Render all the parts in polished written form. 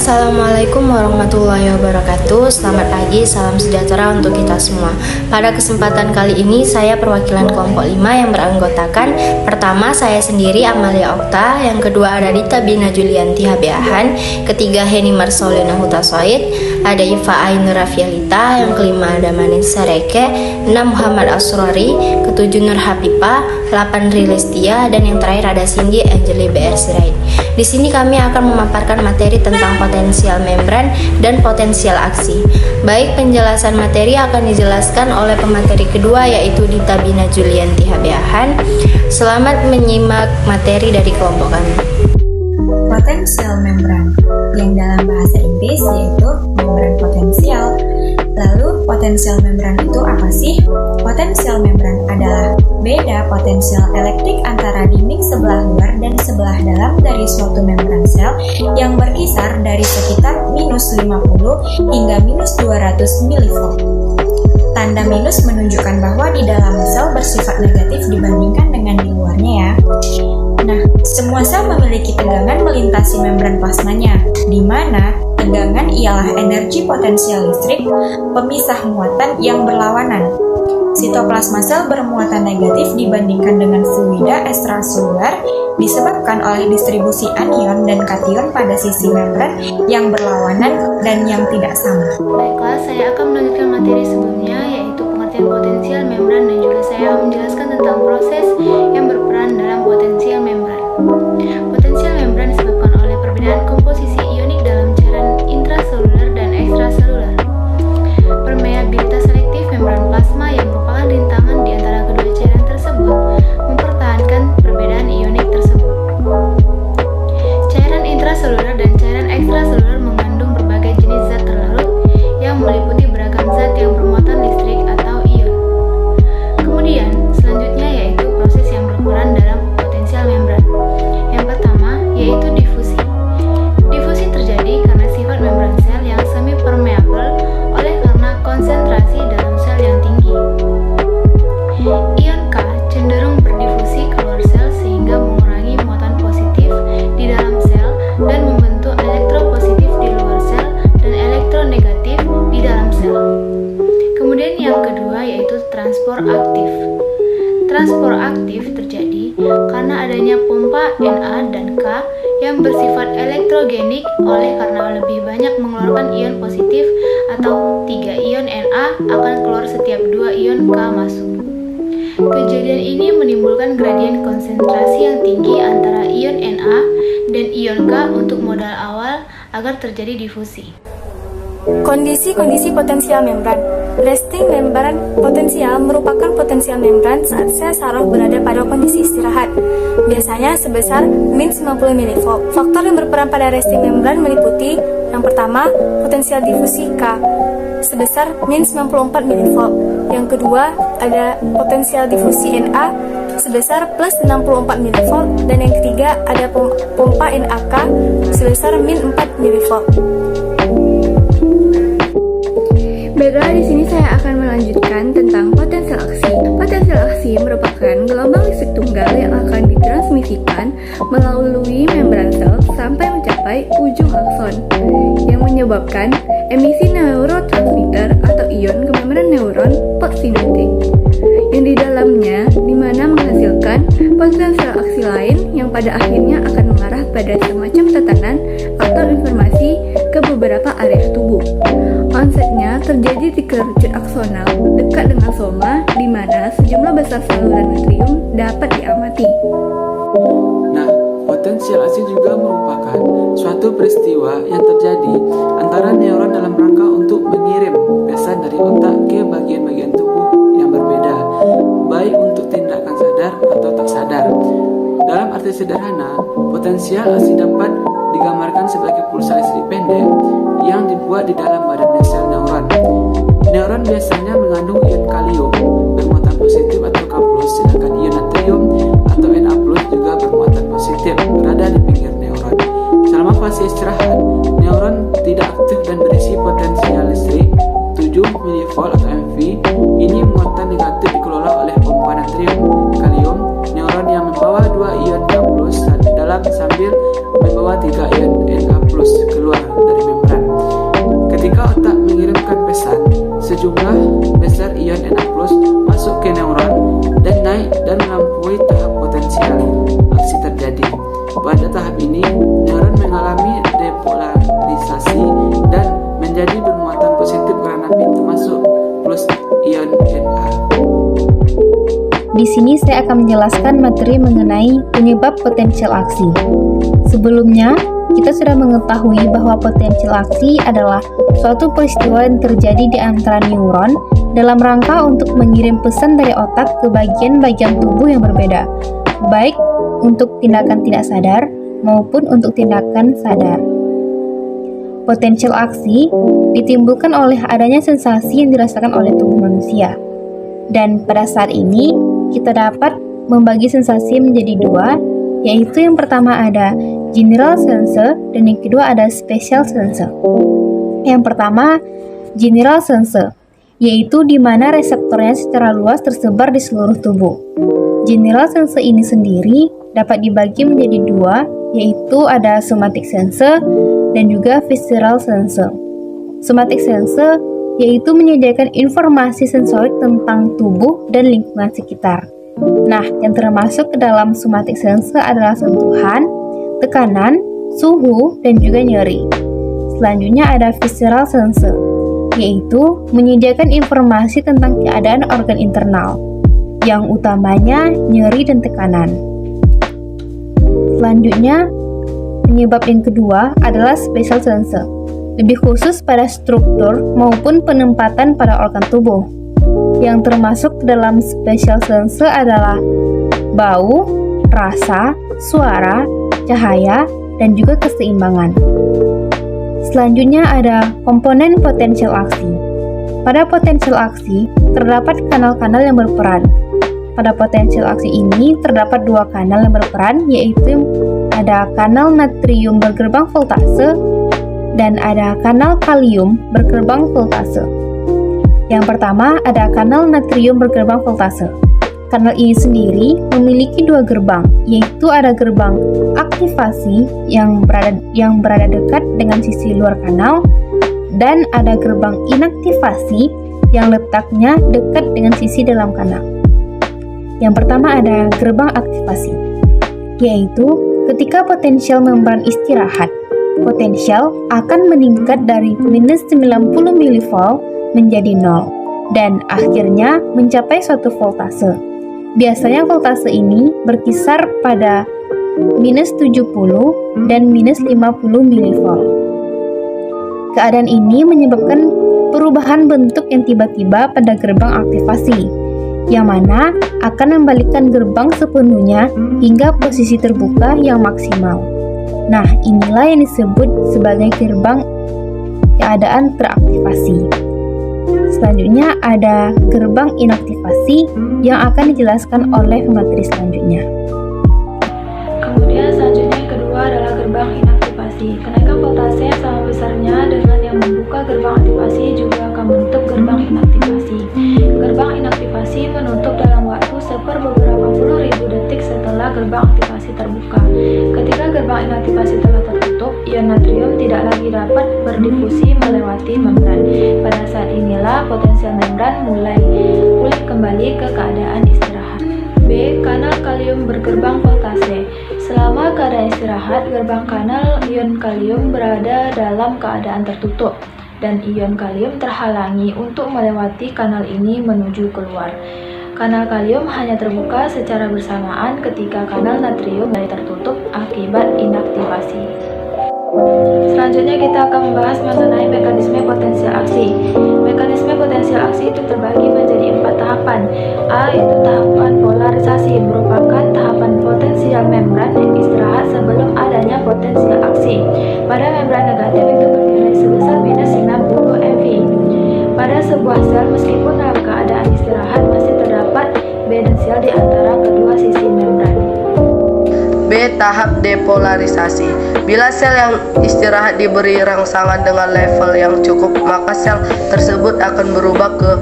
Assalamualaikum warahmatullahi wabarakatuh. Selamat pagi, salam sejahtera untuk kita semua. Pada kesempatan kali ini saya perwakilan kelompok 5 yang beranggotakan pertama saya sendiri Amalia Okta, yang kedua ada Dita Bina Julianti Habeahan, ketiga Heni Marsolina Hutasoid, ada Iva Ainur Rafialita, yang kelima ada Manis Sareke, 6 Muhammad Asrori, ketujuh Nur Habipa, 8 Rilistia, dan yang terakhir ada Cindy Angeli BR Sirait. Di sini kami akan memaparkan materi tentang potensial membran dan potensial aksi. Baik, penjelasan materi akan dijelaskan oleh pemateri kedua yaitu Dita Bina Julianti Habeahan. Selamat menyimak materi dari kelompok kami. Potensial membran, yang dalam bahasa Inggris yaitu membran potensial. Lalu, potensial membran itu apa sih? Potensial membran adalah beda potensial elektrik antara dinding sebelah luar dan sebelah dalam dari suatu membran sel yang berkisar dari sekitar minus 50 hingga minus 200 mV. Tanda minus menunjukkan bahwa di dalam sel bersifat negatif dibandingkan dengan di luarnya ya. Nah, semua sel memiliki tegangan melintasi membran plasmanya, di mana tegangan ialah energi potensial listrik pemisah muatan yang berlawanan. Sitoplasma sel bermuatan negatif dibandingkan dengan fluida ekstraseluler disebabkan oleh distribusi anion dan kation pada sisi membran yang berlawanan dan yang tidak sama. Baiklah, saya akan melanjutkan materi sebelumnya yaitu pengertian potensial membran dan juga saya akan menjelaskan tentang proses yang berperan dalam potensial membran. Potensial membran disebabkan oleh perbedaan komposisi ionik dalam cairan intraseluler dan ekstraseluler. Permeabilitas selektif membran plasma yang merupakan rintangan di antara kedua cairan tersebut mempertahankan perbedaan ionik tersebut. Cairan intraseluler dan cairan ekstraseluler mengandung berbagai jenis zat terlarut yang meliputi beragam zat yang bermuatan listrik atau ion. Kemudian, selanjutnya yaitu proses yang berperan dalam potensial membran. Yang pertama yaitu difusi. Difusi terjadi karena sifat membran sel yang semi permeable oleh karena konsentrasi dalam sel yang tinggi. Ion K cenderung berdifusi keluar sel sehingga mengurangi muatan positif di dalam sel dan membentuk elektropositif di luar sel dan elektronegatif di dalam sel. Kemudian yang kedua yaitu transport aktif. Transport aktif terjadi karena adanya pompa Na dan K yang bersifat elektrogenik oleh karena lebih banyak mengeluarkan ion positif atau 3 ion Na akan keluar setiap 2 ion K masuk. Kejadian ini menimbulkan gradien konsentrasi yang tinggi antara ion Na dan ion K untuk modal awal agar terjadi difusi. Kondisi-kondisi potensial membran. Resting membran potensial merupakan potensial membran saat sel saraf berada pada kondisi istirahat, biasanya sebesar min 90 mV. Faktor yang berperan pada resting membran meliputi yang pertama, potensial difusi K sebesar min 94 mV. Yang kedua, ada potensial difusi Na sebesar plus 64 mV. Dan yang ketiga, ada pompa NaK sebesar min 4 mV. Baiklah, di sini saya akan melanjutkan tentang potensial aksi. Potensial aksi merupakan gelombang listrik tunggal yang akan ditransmisikan melalui membran sel sampai mencapai ujung akson, yang menyebabkan emisi neurotransmitter atau ion ke membran neuron postsinaptik yang di dalamnya, di mana menghasilkan potensial aksi lain yang pada akhirnya akan mengarah pada semacam tekanan atau informasi ke beberapa area tubuh. Onsetnya terjadi di kerucut aksonal dekat dengan soma, di mana sejumlah besar saluran nutrium dapat diamati. Nah, potensial aksi juga merupakan suatu peristiwa yang terjadi antara neuron dalam rangka untuk mengirim pesan dari otak ke bagian-bagian tubuh yang berbeda, baik untuk tindakan sadar atau tak sadar. Dalam arti sederhana, potensial aksi dapat digambarkan sebagai pulsa listrik pendek yang dibuat di dalam badan sel neuron. Neuron biasanya mengandung ion kalium bermuatan positif atau K+, sedangkan ion natrium atau Na+ juga bermuatan positif berada di pinggir neuron. Selama fase istirahat, neuron tidak aktif dan berisi potensial listrik 7 mV atau MV. Ini muatan negatif dikelola oleh pompa natrium kalium neuron yang membawa 2 ion K+ dalam sambil membawa 3 ion Na+ keluar dari sejumlah besar ion Na+ masuk ke neuron dan naik dan melampaui tahap potensial aksi terjadi. Pada tahap ini, neuron mengalami depolarisasi dan menjadi bermuatan positif karena pintu masuk plus ion Na. Di sini saya akan menjelaskan materi mengenai penyebab potensial aksi. Sebelumnya, kita sudah mengetahui bahwa potensial aksi adalah suatu peristiwa yang terjadi di antara neuron dalam rangka untuk mengirim pesan dari otak ke bagian-bagian tubuh yang berbeda, baik untuk tindakan tidak sadar maupun untuk tindakan sadar. Potensial aksi ditimbulkan oleh adanya sensasi yang dirasakan oleh tubuh manusia. Dan pada saat ini, kita dapat membagi sensasi menjadi dua, yaitu yang pertama ada general sense dan yang kedua ada special sense. Yang pertama, general sense, yaitu di mana reseptornya secara luas tersebar di seluruh tubuh. General sense ini sendiri dapat dibagi menjadi dua, yaitu ada somatic sense dan juga visceral sense. Somatic sense yaitu menyediakan informasi sensorik tentang tubuh dan lingkungan sekitar. Nah, yang termasuk ke dalam somatic sense adalah sentuhan, tekanan, suhu, dan juga nyeri. Selanjutnya ada visceral sense, yaitu menyediakan informasi tentang keadaan organ internal, yang utamanya nyeri dan tekanan. Selanjutnya, penyebab yang kedua adalah special sense, lebih khusus pada struktur maupun penempatan pada organ tubuh. Yang termasuk dalam special sense adalah bau, rasa, suara, cahaya, dan juga keseimbangan. Selanjutnya ada komponen potensial aksi. Pada potensial aksi, terdapat kanal-kanal yang berperan. Pada potensial aksi ini, terdapat dua kanal yang berperan, yaitu ada kanal natrium bergerbang voltase dan ada kanal kalium bergerbang voltase. Yang pertama ada kanal natrium bergerbang voltase. Kanal ini sendiri memiliki dua gerbang, yaitu ada gerbang aktivasi yang berada dekat dengan sisi luar kanal dan ada gerbang inaktivasi yang letaknya dekat dengan sisi dalam kanal. Yang pertama ada gerbang aktivasi, yaitu ketika potensial membran istirahat, potensial akan meningkat dari minus 90 mV menjadi 0 dan akhirnya mencapai suatu voltase. Biasanya voltase ini berkisar pada minus 70 dan minus 50 mV. Keadaan ini menyebabkan perubahan bentuk yang tiba-tiba pada gerbang aktivasi, yang mana akan membalikkan gerbang sepenuhnya hingga posisi terbuka yang maksimal. Nah, inilah yang disebut sebagai gerbang keadaan teraktivasi. Selanjutnya ada gerbang inaktivasi yang akan dijelaskan oleh pemateri selanjutnya. Kemudian selanjutnya yang kedua adalah gerbang inaktivasi. Kenaikan voltase yang sama besarnya dengan yang membuka gerbang aktivasi juga akan menutup gerbang inaktivasi. Gerbang inaktivasi menutup dalam waktu beberapa puluh ribu detik setelah gerbang aktivasi terbuka. Ketika gerbang inaktivasi telah tertutup, ion natrium tidak lagi dapat berdifusi melewati membran. Pada saat inilah potensial membran mulai pulih kembali ke keadaan istirahat. B. Kanal kalium bergerbang voltase. Selama keadaan istirahat, gerbang kanal ion kalium berada dalam keadaan tertutup dan ion kalium terhalangi untuk melewati kanal ini menuju keluar. Kanal kalium hanya terbuka secara bersamaan ketika kanal natrium mulai tertutup akibat inaktivasi. Selanjutnya kita akan membahas mengenai mekanisme potensial aksi. Mekanisme potensial aksi itu terbagi menjadi 4 tahapan. A. Itu tahapan polarisasi, merupakan tahapan potensial membran yang istirahat sebelum adanya potensial aksi. Pada membran negatif itu bernilai sebesar minus 60 MV. Pada sebuah sel, meskipun dalam keadaan istirahat, masih terdapat bedensial di antara kedua sisi membran. B. tahap depolarisasi. Bila sel yang istirahat diberi rangsangan dengan level yang cukup, maka sel tersebut akan berubah ke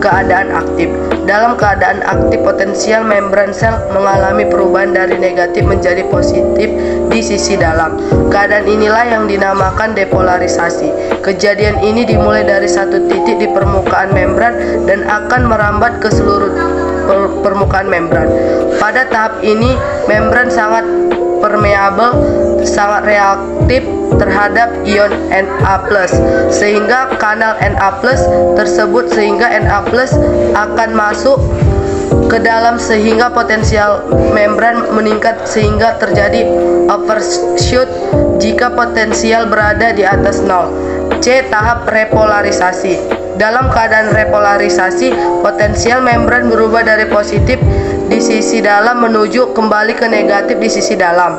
keadaan aktif. Dalam keadaan aktif, potensial membran sel mengalami perubahan dari negatif menjadi positif di sisi dalam. Keadaan inilah yang dinamakan depolarisasi. Kejadian ini dimulai dari satu titik di permukaan membran dan akan merambat ke seluruh permukaan membran. Pada tahap ini, membran sangat permeabel, sangat reaktif terhadap ion Na+, sehingga kanal Na+ tersebut Na+ akan masuk ke dalam sehingga potensial membran meningkat sehingga terjadi overshoot jika potensial berada di atas 0. C. Tahap repolarisasi. Dalam keadaan repolarisasi, potensial membran berubah dari positif di sisi dalam menuju kembali ke negatif di sisi dalam.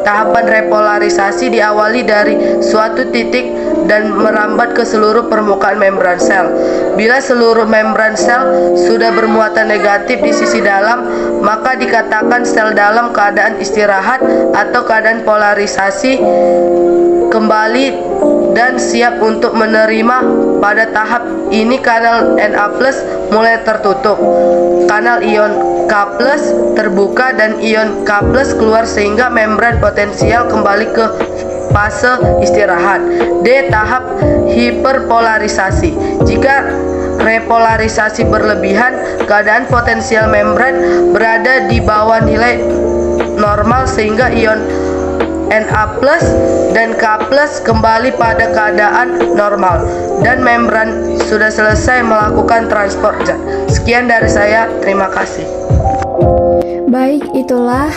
Tahapan repolarisasi diawali dari suatu titik dan merambat ke seluruh permukaan membran sel. Bila seluruh membran sel sudah bermuatan negatif di sisi dalam, maka dikatakan sel dalam keadaan istirahat atau keadaan polarisasi kembali dan siap untuk menerima. Pada tahap ini kanal Na+ mulai tertutup, kanal ion K+ terbuka dan ion K+ keluar sehingga membran potensial kembali ke fase istirahat. D. Tahap hiperpolarisasi. Jika repolarisasi berlebihan, keadaan potensial membran berada di bawah nilai normal sehingga ion Na+ dan K+ kembali pada keadaan normal dan membran sudah selesai melakukan transport zat. Sekian dari saya, terima kasih. Baik, itulah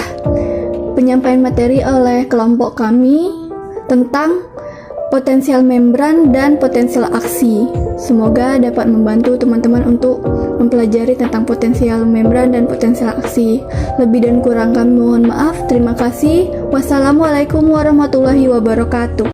penyampaian materi oleh kelompok kami tentang potensial membran dan potensial aksi. Semoga dapat membantu teman-teman untuk mempelajari tentang potensial membran dan potensial aksi. Lebih dan kurang kami mohon maaf. Terima kasih. Wassalamualaikum warahmatullahi wabarakatuh.